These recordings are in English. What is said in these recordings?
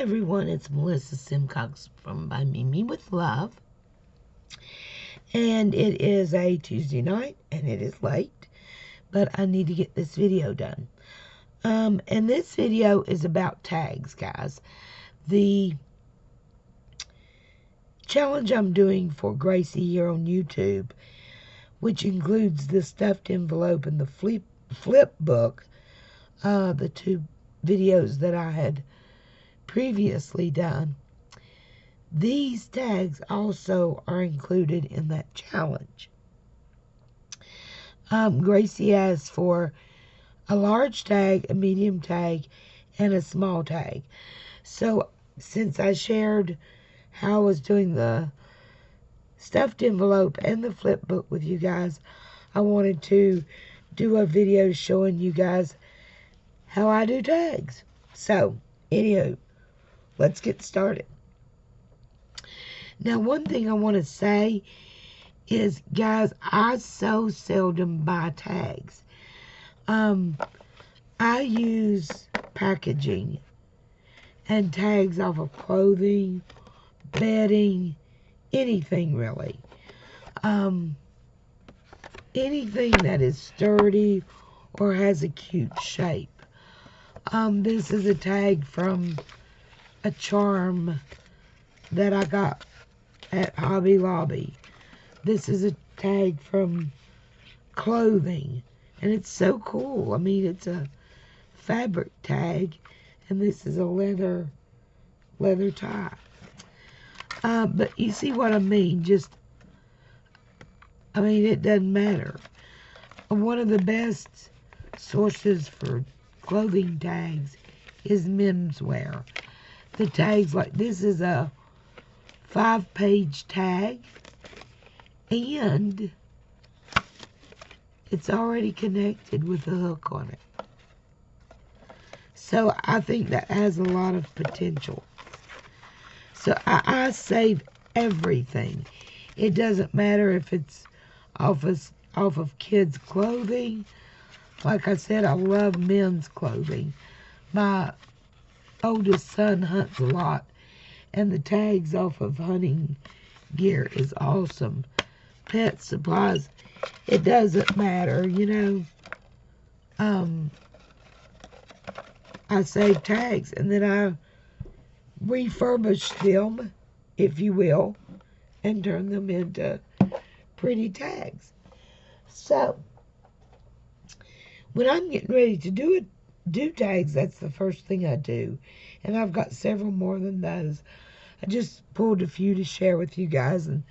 everyone, it's Melissa Simcox from By Mimi with Love. And it is a Tuesday night, and it is late, but I need to get this video done. And this video is about tags, guys. The challenge I'm doing for Gracie here on YouTube, which includes the stuffed envelope and the flip book, the two videos that I had previously done. These tags also are included in that challenge. Gracie asked for a large tag, a medium tag, and a small tag. So since I shared how I was doing the stuffed envelope and the flip book with you guys, I wanted to do a video showing you guys how I do tags. So, anywho, let's get started. Now, one thing I want to say is, guys, I so seldom buy tags. I use packaging and tags off of clothing, bedding, anything really. Anything that is sturdy or has a cute shape. This is a tag from a charm that I got at Hobby Lobby. This is a tag from clothing, and it's so cool. I mean, it's a fabric tag, and this is a leather tie. But you see what I mean? It doesn't matter. One of the best sources for clothing tags is menswear. The tags, like this is a 5-page tag, and it's already connected with a hook on it. So I think that has a lot of potential. So I save everything. It doesn't matter if it's off of kids' clothing. Like I said, I love men's clothing. My oldest son hunts a lot, and the tags off of hunting gear is awesome. Pet supplies, it doesn't matter, you know. I save tags, and then I refurbish them, if you will, and turn them into pretty tags. So, when I'm getting ready to do tags, that's the first thing I do. And I've got several more than those. I just pulled a few to share with you guys, and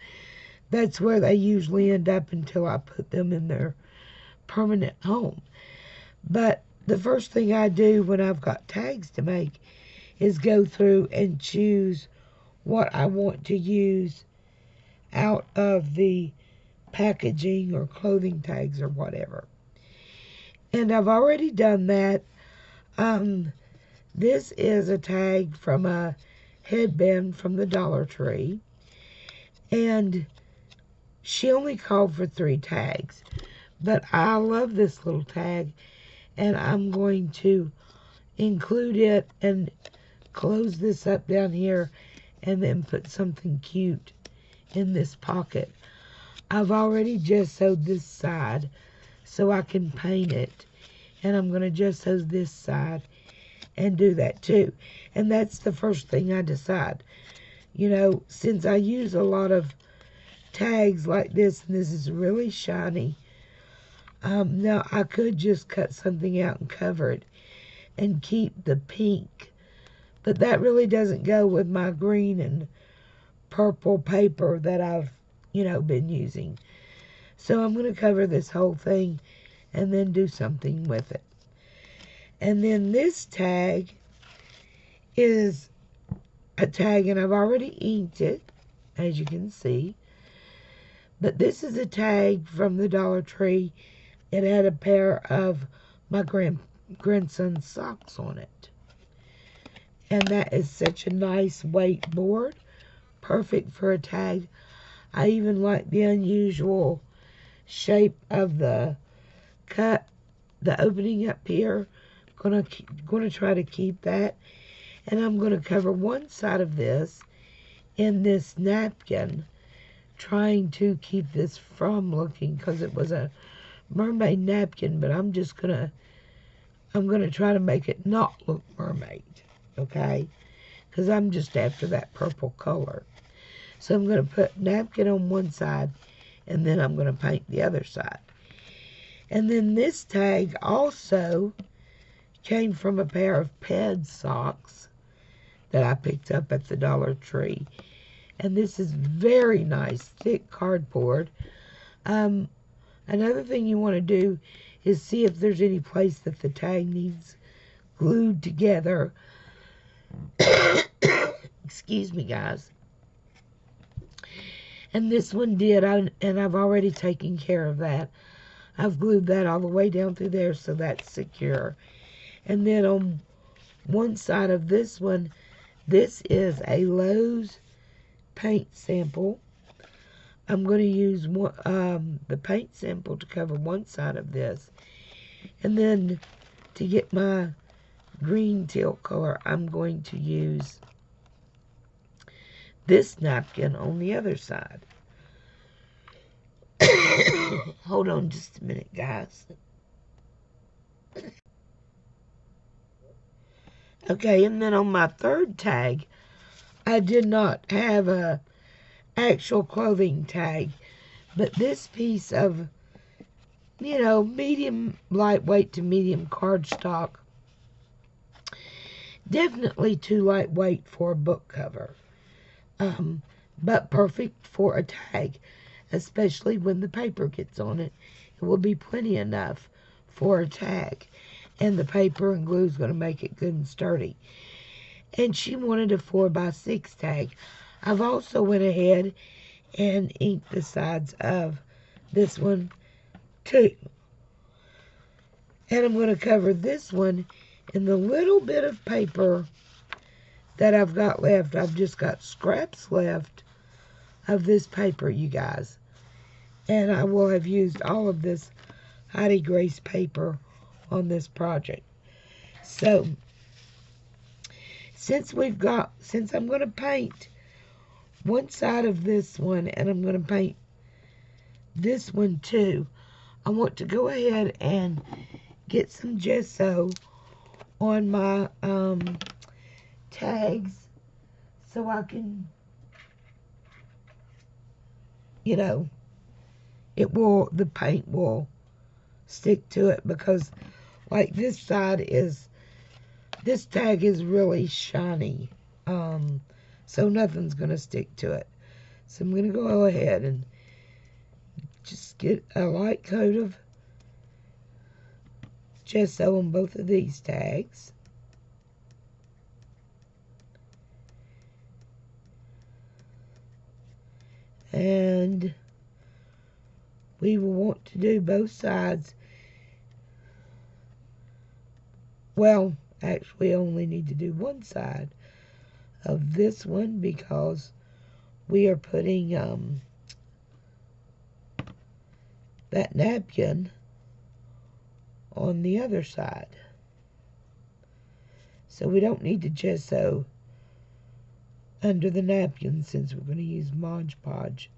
that's where they usually end up until I put them in their permanent home. But the first thing I do when I've got tags to make is go through and choose what I want to use out of the packaging or clothing tags or whatever. And I've already done that. This is a tag from a headband from the Dollar Tree, and she only called for 3 tags, but I love this little tag, and I'm going to include it and close this up down here and then put something cute in this pocket. I've already gessoed this side so I can paint it, and I'm going to gesso this side and do that too. And that's the first thing I decide. You know, since I use a lot of tags like this, and this is really shiny, now I could just cut something out and cover it and keep the pink, but that really doesn't go with my green and purple paper that I've, been using. So I'm going to cover this whole thing and then do something with it. And then this tag is a tag, and I've already inked it, as you can see. But this is a tag from the Dollar Tree. It had a pair of my grandson's socks on it. And that is such a nice weight board. Perfect for a tag. I even like the unusual shape of the cut, the opening up here. Gonna try to keep that. And I'm going to cover one side of this in this napkin, trying to keep this from looking, because it was a mermaid napkin, but I'm going to try to make it not look mermaid, okay? Because I'm just after that purple color. So I'm going to put napkin on one side, and then I'm going to paint the other side. And then this tag also came from a pair of Ped socks that I picked up at the Dollar Tree. And this is very nice, thick cardboard. Another thing you want to do is see if there's any place that the tag needs glued together. Excuse me, guys. And this one did, and I've already taken care of that. I've glued that all the way down through there, so that's secure. And then on one side of this one, this is a Lowe's paint sample. I'm going to use the paint sample to cover one side of this. And then to get my green teal color, I'm going to use this napkin on the other side. Hold on just a minute, guys. Okay, and then on my third tag, I did not have a actual clothing tag, but this piece of, medium lightweight to medium cardstock, definitely too lightweight for a book cover, but perfect for a tag, especially when the paper gets on it. It will be plenty enough for a tag, and the paper and glue is going to make it good and sturdy. And she wanted a 4x6 tag. I've also went ahead and inked the sides of this one too. And I'm going to cover this one in the little bit of paper that I've got left. I've just got scraps left of this paper, you guys. And I will have used all of this Heidi Grace paper on this project. So, since I'm going to paint one side of this one, and I'm going to paint this one too, I want to go ahead and get some gesso on my tags so I can, the paint will stick to it, because like this tag is really shiny, so nothing's gonna stick to it. So I'm gonna go ahead and just get a light coat of gesso on both of these tags. And we will want to do both sides. Well, actually, I only need to do one side of this one, because we are putting that napkin on the other side. So we don't need to gesso under the napkin, since we're going to use Mod Podge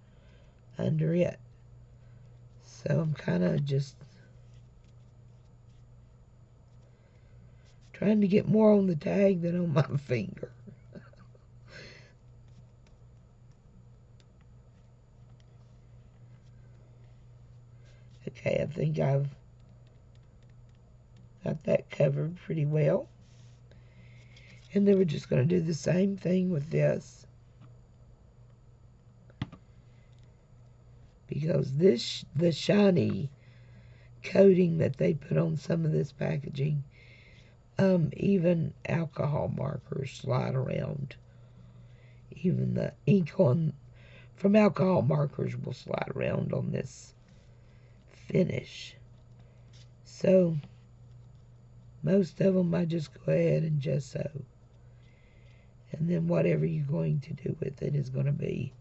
under it. So I'm kind of just trying to get more on the tag than on my finger. Okay, I think I've got that covered pretty well. And then we're just going to do the same thing with this, because the shiny coating that they put on some of this packaging, even alcohol markers slide around. Even the ink from alcohol markers will slide around on this finish. So most of them I just go ahead and gesso. And then whatever you're going to do with it is going to be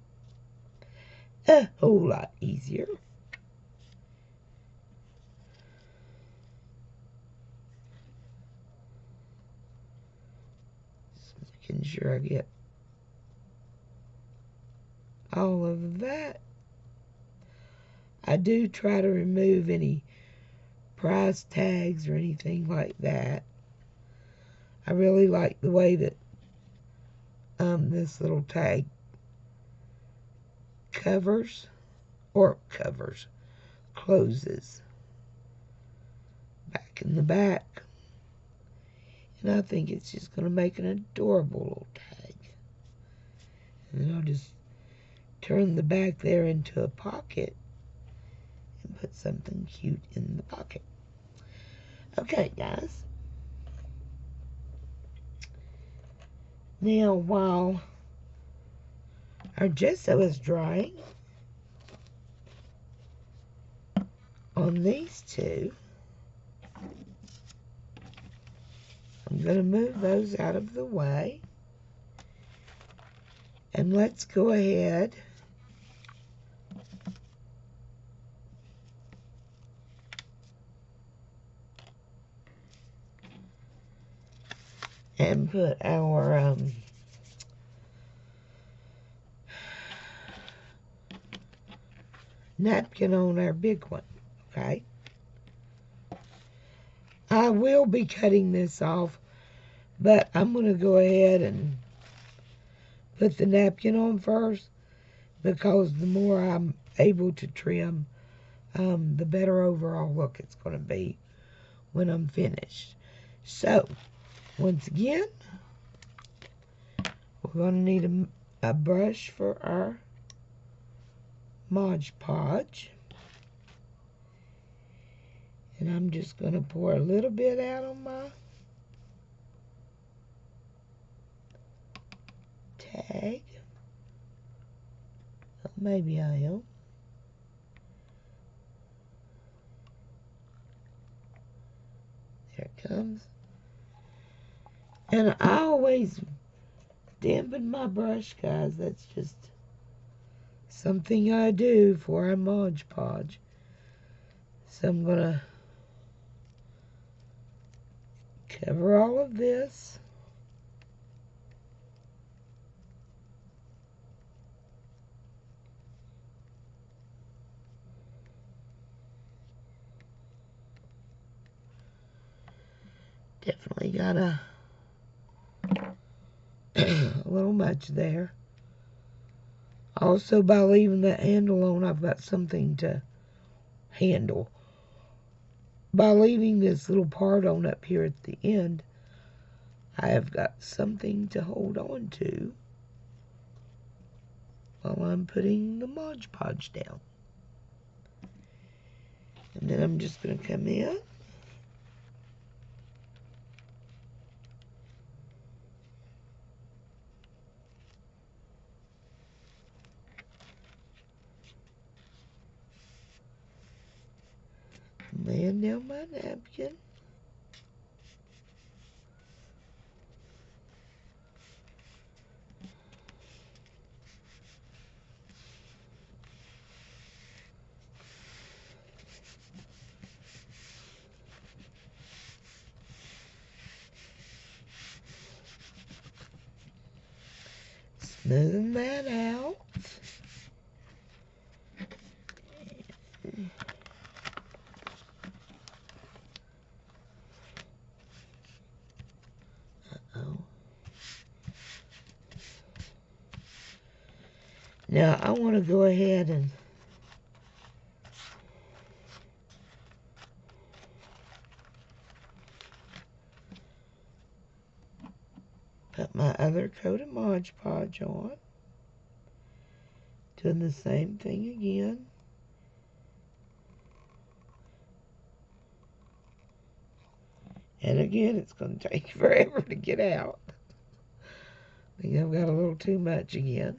a whole lot easier. Making sure I get all of that. I do try to remove any price tags or anything like that. I really like the way that this little tag closes back in the back. And I think it's just going to make an adorable little tag. And then I'll just turn the back there into a pocket and put something cute in the pocket. Okay, guys. Now, while our gesso is drying on these two, I'm going to move those out of the way. And let's go ahead and put our napkin on our big one, okay? I will be cutting this off, but I'm going to go ahead and put the napkin on first, because the more I'm able to trim, the better overall look it's going to be when I'm finished. So, once again, we're going to need a brush for our Mod Podge. And I'm just going to pour a little bit out on my tag. Well, maybe I am. There it comes. And I always dampen my brush, guys. That's just something I do for a Mod Podge. So I'm going to cover all of this. Definitely got a little much there. Also, by leaving that handle on, I've got something to handle. By leaving this little part on up here at the end, I have got something to hold on to while I'm putting the Mod Podge down. And then I'm just going to come in. Laying down my napkin. Smoothing that out. Now I want to go ahead and put my other coat of Mod Podge on. Doing the same thing again. And again, it's going to take forever to get out. I think I've got a little too much again.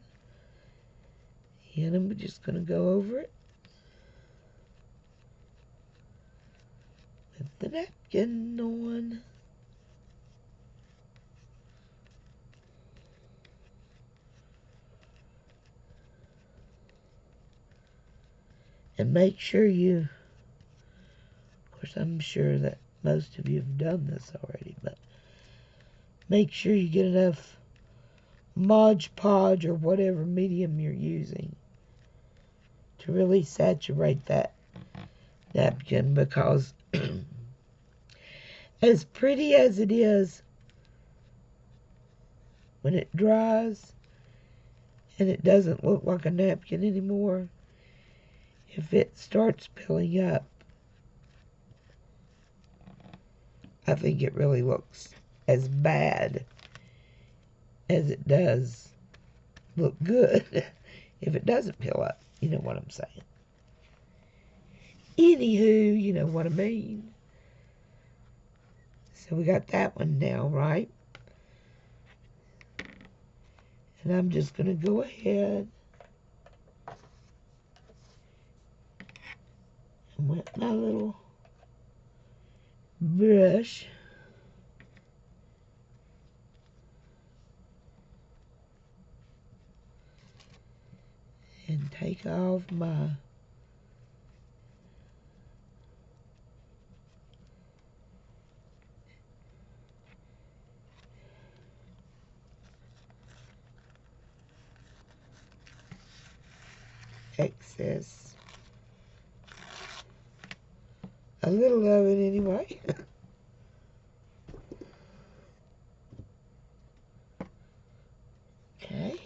And I'm just going to go over it with the napkin on. And make sure you, of course I'm sure that most of you have done this already, but make sure you get enough Mod Podge or whatever medium you're using to really saturate that napkin, because as pretty as it is when it dries and it doesn't look like a napkin anymore, if it starts peeling up, I think it really looks as bad as it does look good if it doesn't peel up. You know what I'm saying? Anywho, you know what I mean. So we got that one now, right? And I'm just going to go ahead and with my little brush and take off my excess. A little of it anyway. Okay.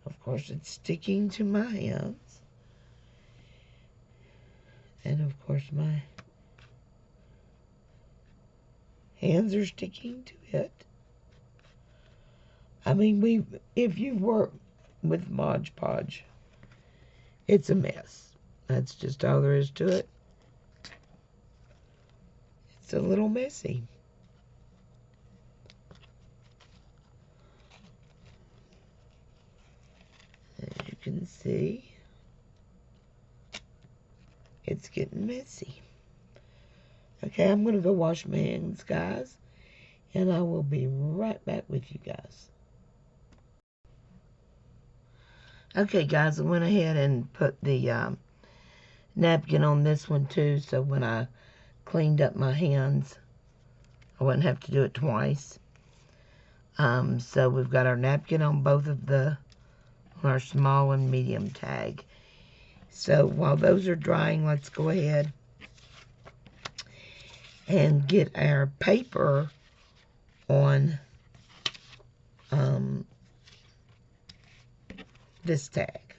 Of course, it's sticking to my hands. And of course, my hands are sticking to it. I mean, if you've worked with Mod Podge, it's a mess. That's just all there is to it. It's a little messy. As you can see, it's getting messy. Okay, I'm going to go wash my hands, guys, and I will be right back with you guys. Okay, guys, I went ahead and put the napkin on this one too, so when I cleaned up my hands, I wouldn't have to do it twice. So we've got our napkin on both of our small and medium tag. So while those are drying, let's go ahead and get our paper on this tag.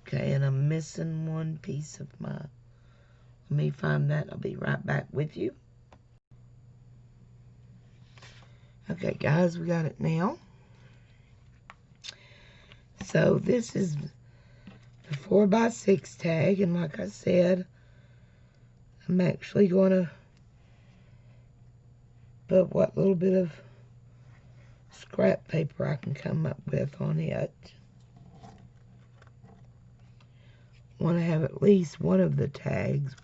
Okay, and I'm missing one piece of my, let me find that. I'll be right back with you. Okay, guys, we got it now. So this is the 4x6 tag, and like I said, I'm actually going to put what little bit of scrap paper I can come up with on it. Want to have at least one of the tags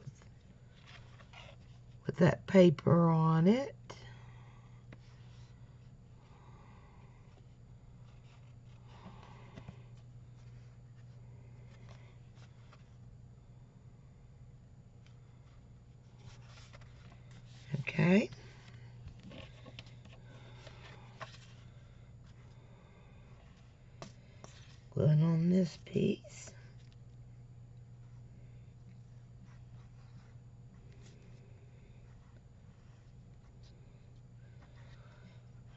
with that paper on it. Okay. Gluing on this piece.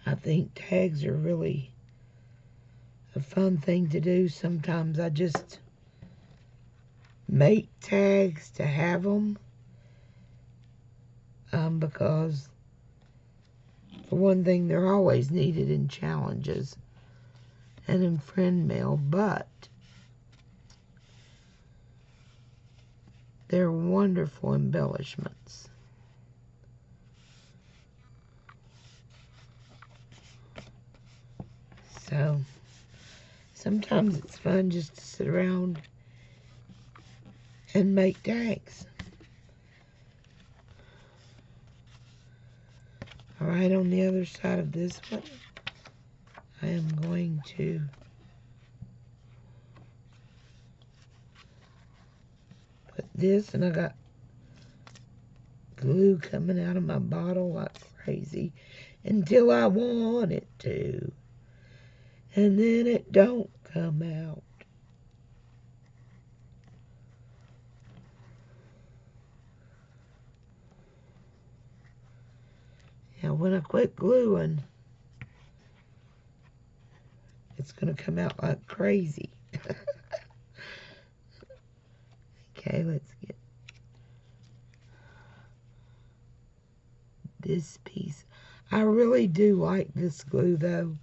I think tags are really a fun thing to do. Sometimes I just make tags to have them, because for one thing, they're always needed in challenges and in friend mail, but they're wonderful embellishments. So sometimes it's fun just to sit around and make tags. All right, on the other side of this one, I am going to this, and I got glue coming out of my bottle like crazy until I want it to, and then it don't come out. Now when I quit gluing, it's gonna come out like crazy. Okay, let's get this piece. I really do like this glue though.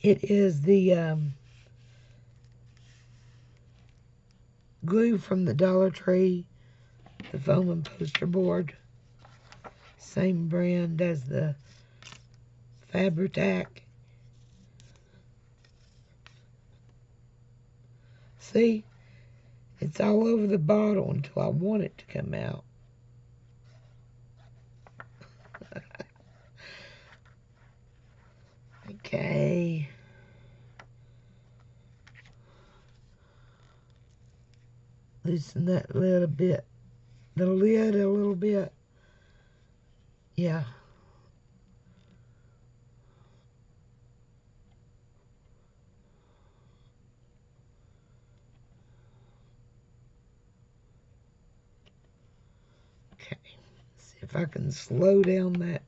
It is the glue from the Dollar Tree, the foam and poster board. Same brand as the Fabri-Tac. See, it's all over the bottle until I want it to come out. Okay. Loosen that little bit. The lid a little bit. Yeah. Okay. See if I can slow down that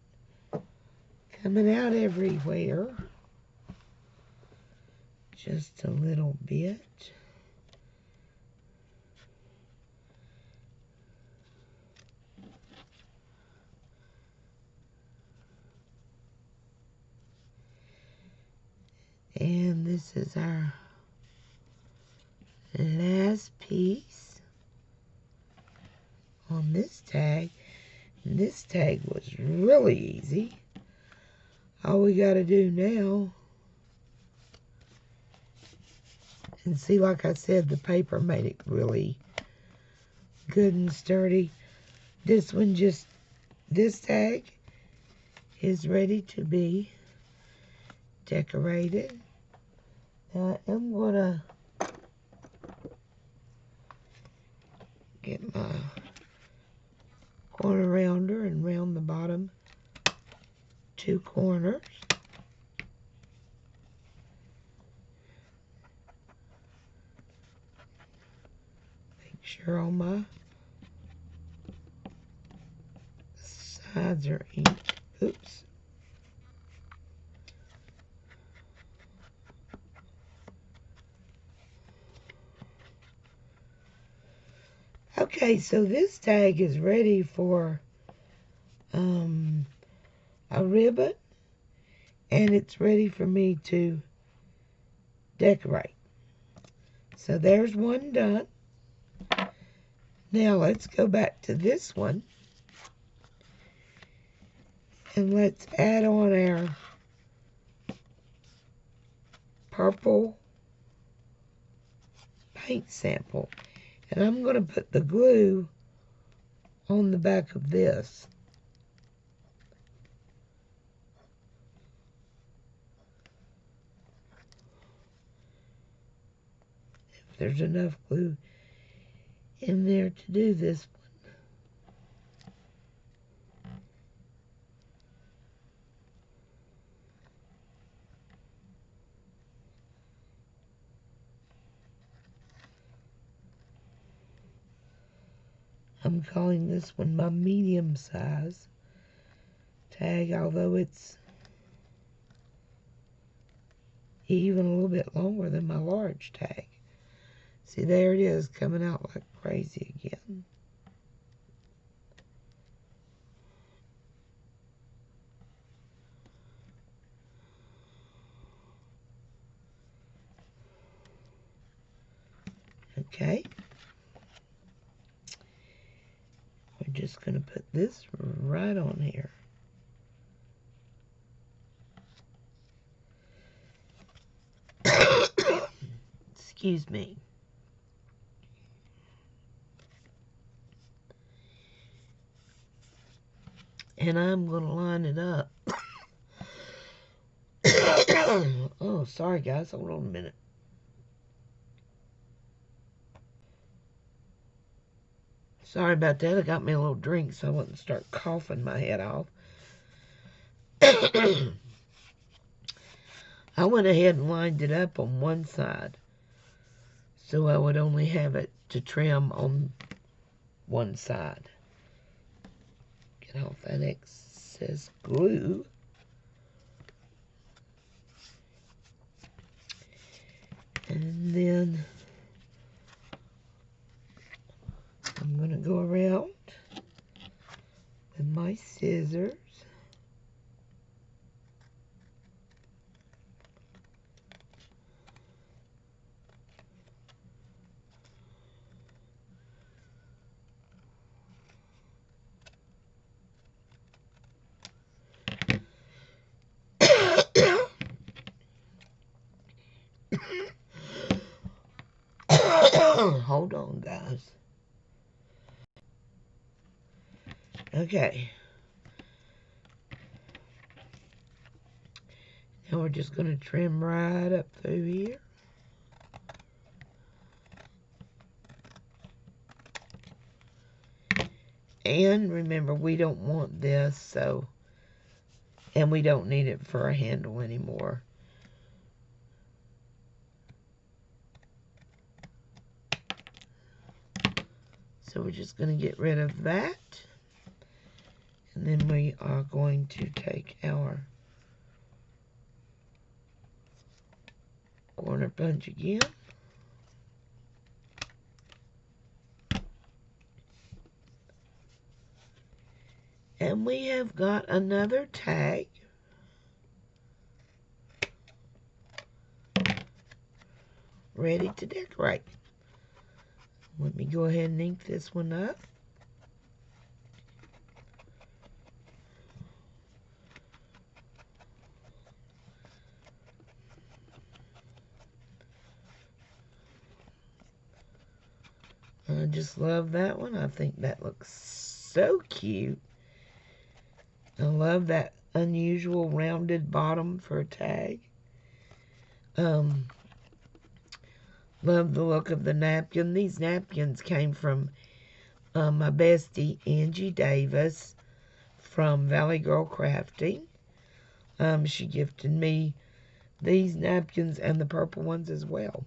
coming out everywhere. Just a little bit. And this is our last piece on this tag. And this tag was really easy. All we got to do now, and see, like I said, the paper made it really good and sturdy. This one just, this tag is ready to be decorated. Now I am going to get my corner rounder and round the bottom 2 corners. Make sure all my sides are inked. Oops. Okay, so this tag is ready for a ribbon, and it's ready for me to decorate. So there's one done. Now let's go back to this one, and let's add on our purple paint sample. And I'm going to put the glue on the back of this. If there's enough glue in there to do this I'm calling this one my medium size tag, although it's even a little bit longer than my large tag. See, there it is, coming out like crazy again. Okay. We're just going to put this right on here. Excuse me. And I'm going to line it up. Oh, sorry guys, hold on a minute. Sorry about that. I got me a little drink so I wouldn't start coughing my head off. I went ahead and lined it up on one side so I would only have it to trim on one side. Get off that excess glue. And then I'm going to go around with my scissors. Hold on, guys. Okay. Now we're just going to trim right up through here. And remember, we don't want this, so, and we don't need it for a handle anymore. So we're just going to get rid of that. And then we are going to take our corner punch again. And we have got another tag. Ready to decorate. Let me go ahead and ink this one up. I just love that one. I think that looks so cute. I love that unusual rounded bottom for a tag. Love the look of the napkin. These napkins came from my bestie, Angie Davis, from Valley Girl Crafting. She gifted me these napkins and the purple ones as well.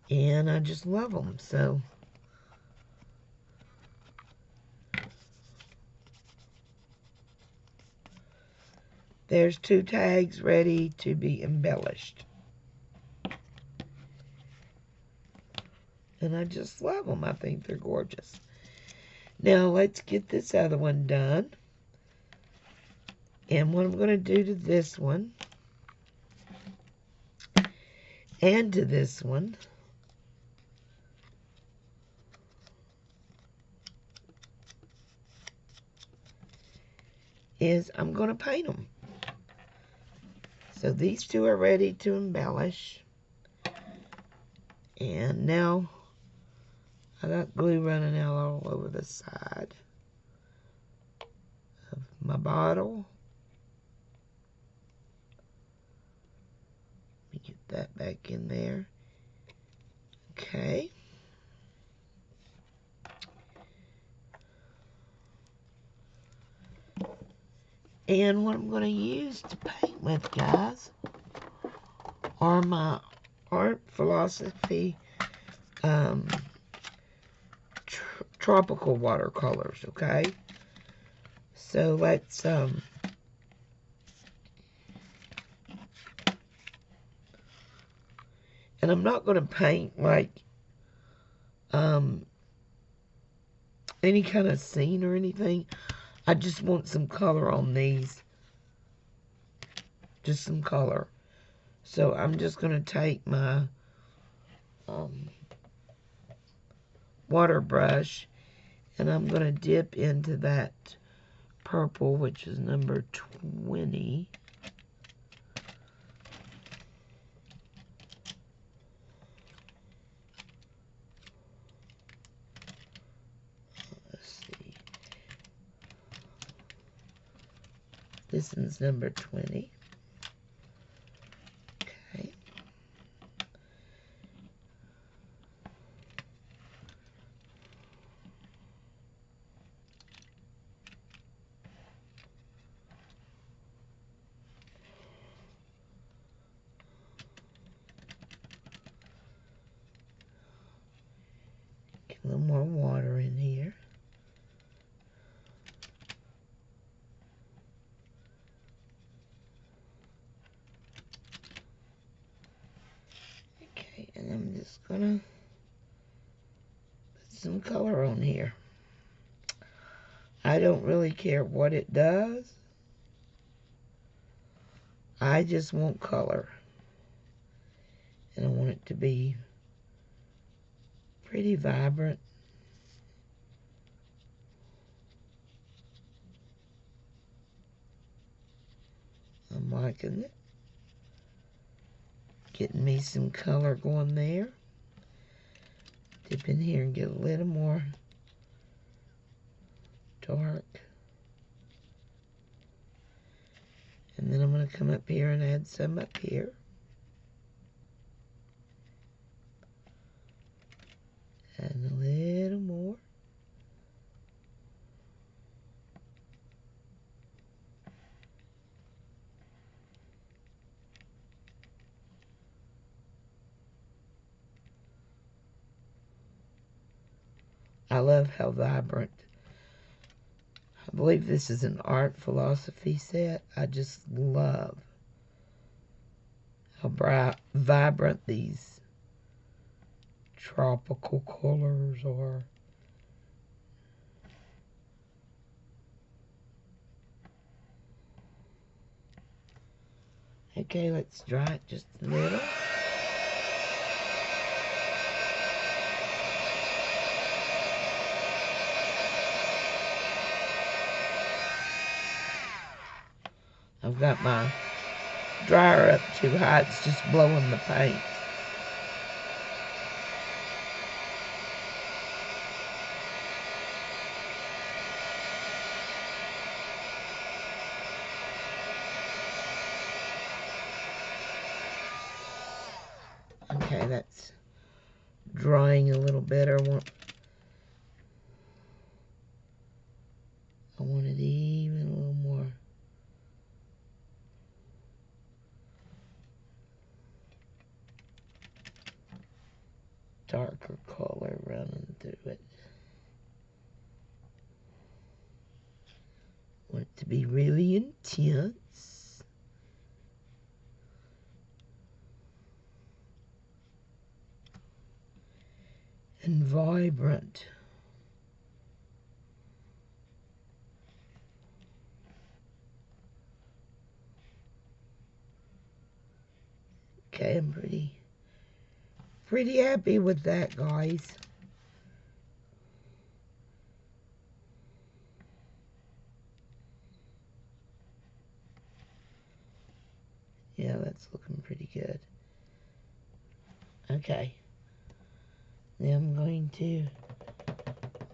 And I just love them, so. There's 2 tags ready to be embellished. And I just love them. I think they're gorgeous. Now let's get this other one done. And what I'm going to do to this one and to this one is I'm going to paint them. So these 2 are ready to embellish. And now I got glue running out all over the side of my bottle. Let me get that back in there. Okay. And what I'm going to use to paint with, guys, are my Art Philosophy tropical watercolors, okay? So let's and I'm not going to paint like any kind of scene or anything. I just want some color on these. Just some color. So I'm just going to take my water brush and I'm going to dip into that purple, which is number 20. Let's see. This one's number 20. Okay. A little more water in here. Okay, and I'm just gonna put some color on here. I don't really care what it does. I just want color. And I want it to be pretty vibrant. I'm liking it. Getting me some color going there. Dip in here and get a little more dark. And then I'm going to come up here and add some up here. And a little more. I love how vibrant. I believe this is an art philosophy set. I just love how bright, vibrant these tropical colors are. Okay, let's dry it just a little. I've got my dryer up too high, it's just blowing the paint. Okay, that's drying a little better. I want it even a little more. Darker color running through it. Want it to be really intense. And vibrant. Okay, I'm pretty happy with that, guys. Yeah, that's looking pretty good. Okay. Now I'm going to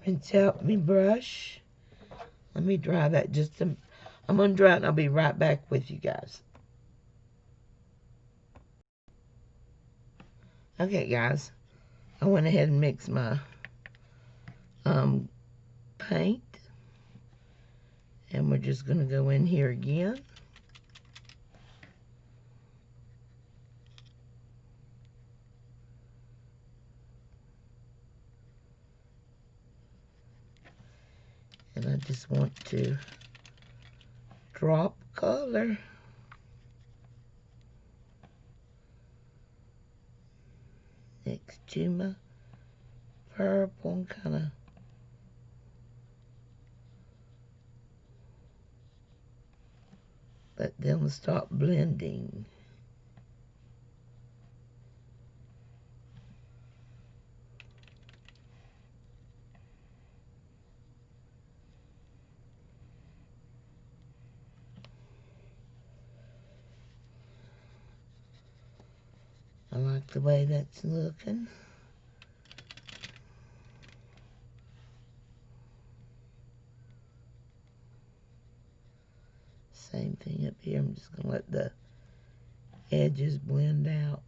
rinse out my brush. Let me dry that I'm going to dry it and I'll be right back with you guys. Okay, guys. I went ahead and mixed my paint. And we're just going to go in here again. And I just want to drop color. Next to my purple and kind of let them start blending. I like the way that's looking. Same thing up here. I'm just going to let the edges blend out.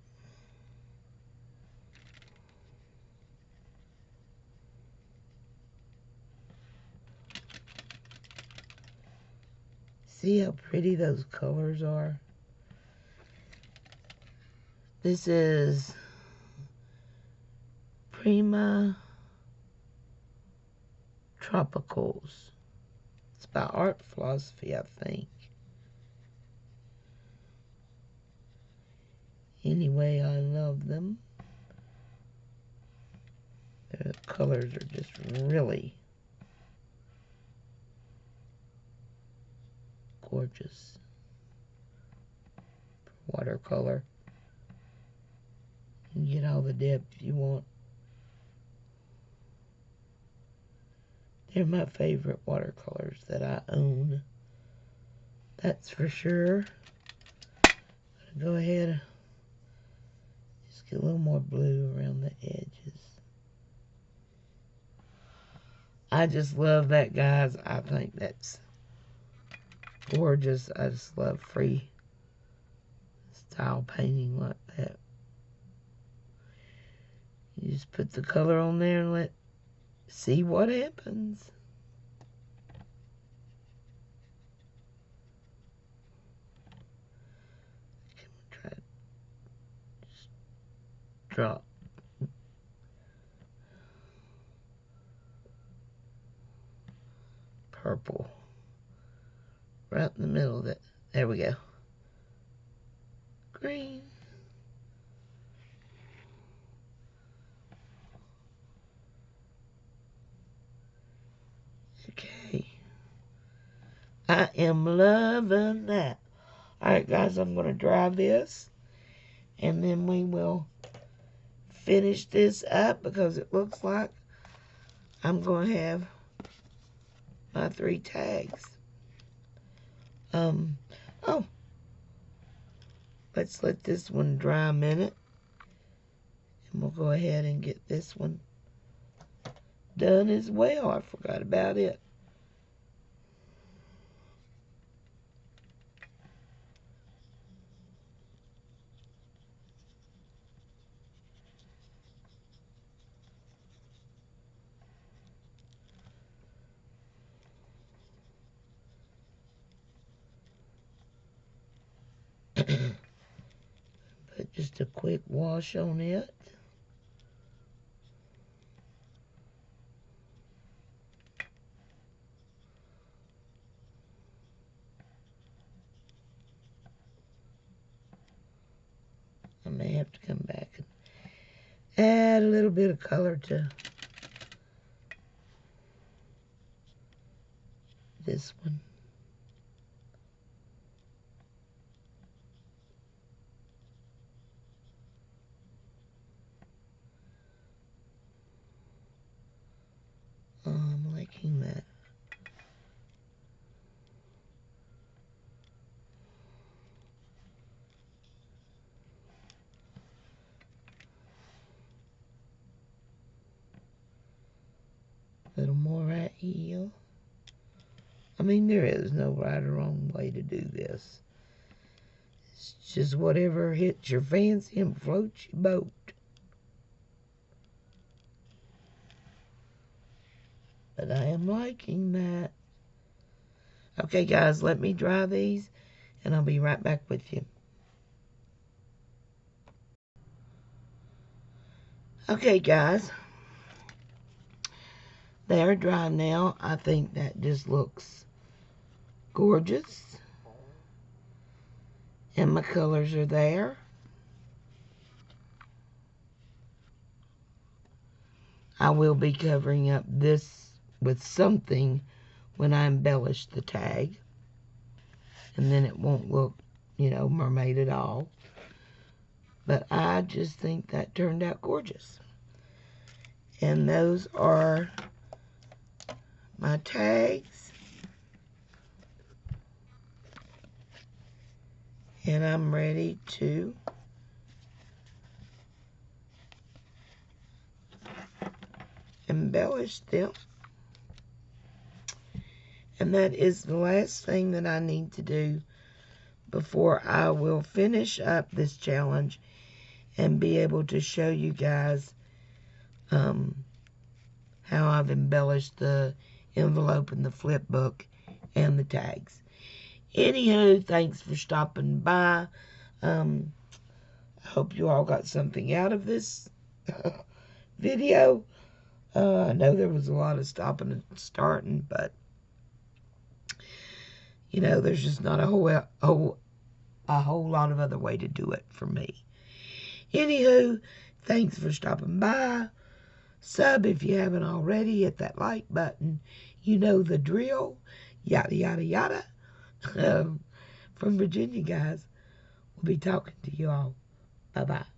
See how pretty those colors are? This is Prima Tropicals. It's by Art Philosophy, I think. Anyway, I love them. The colors are just really gorgeous. Watercolor. You can get all the depth you want. They're my favorite watercolors that I own. That's for sure. Go ahead. Just get a little more blue around the edges. I just love that, guys. I think that's gorgeous. I just love free style painting like that. You just put the color on there and see what happens. Try to just drop. Purple. Right in the middle of it. There we go. Green. Okay. I am loving that. Alright, guys, I'm going to dry this. And then we will finish this up because it looks like I'm going to have my 3 tags. Oh, let's let this one dry a minute. And we'll go ahead and get this one done as well. I forgot about it. Put just a quick wash on it. I may have to come back and add a little bit of color to this one. I'm liking that. A little more right here. I mean, there is no right or wrong way to do this. It's just whatever hits your fancy and floats your boat. But I am liking that. Okay, guys, let me dry these, and I'll be right back with you. Okay, guys. They are dry now. I think that just looks gorgeous. And my colors are there. I will be covering up this with something when I embellish the tag. And then it won't look, you know, mermaid at all. But I just think that turned out gorgeous. And those are my tags. And I'm ready to embellish them. And that is the last thing that I need to do before I will finish up this challenge and be able to show you guys how I've embellished the envelope and the flip book and the tags. Anywho, thanks for stopping by. I hope you all got something out of this video. I know there was a lot of stopping and starting, but there's just not a whole lot of other way to do it for me. Anywho, thanks for stopping by. Sub if you haven't already. Hit that like button. You know the drill. Yada, yada, yada. From Virginia, guys. We'll be talking to you all. Bye-bye.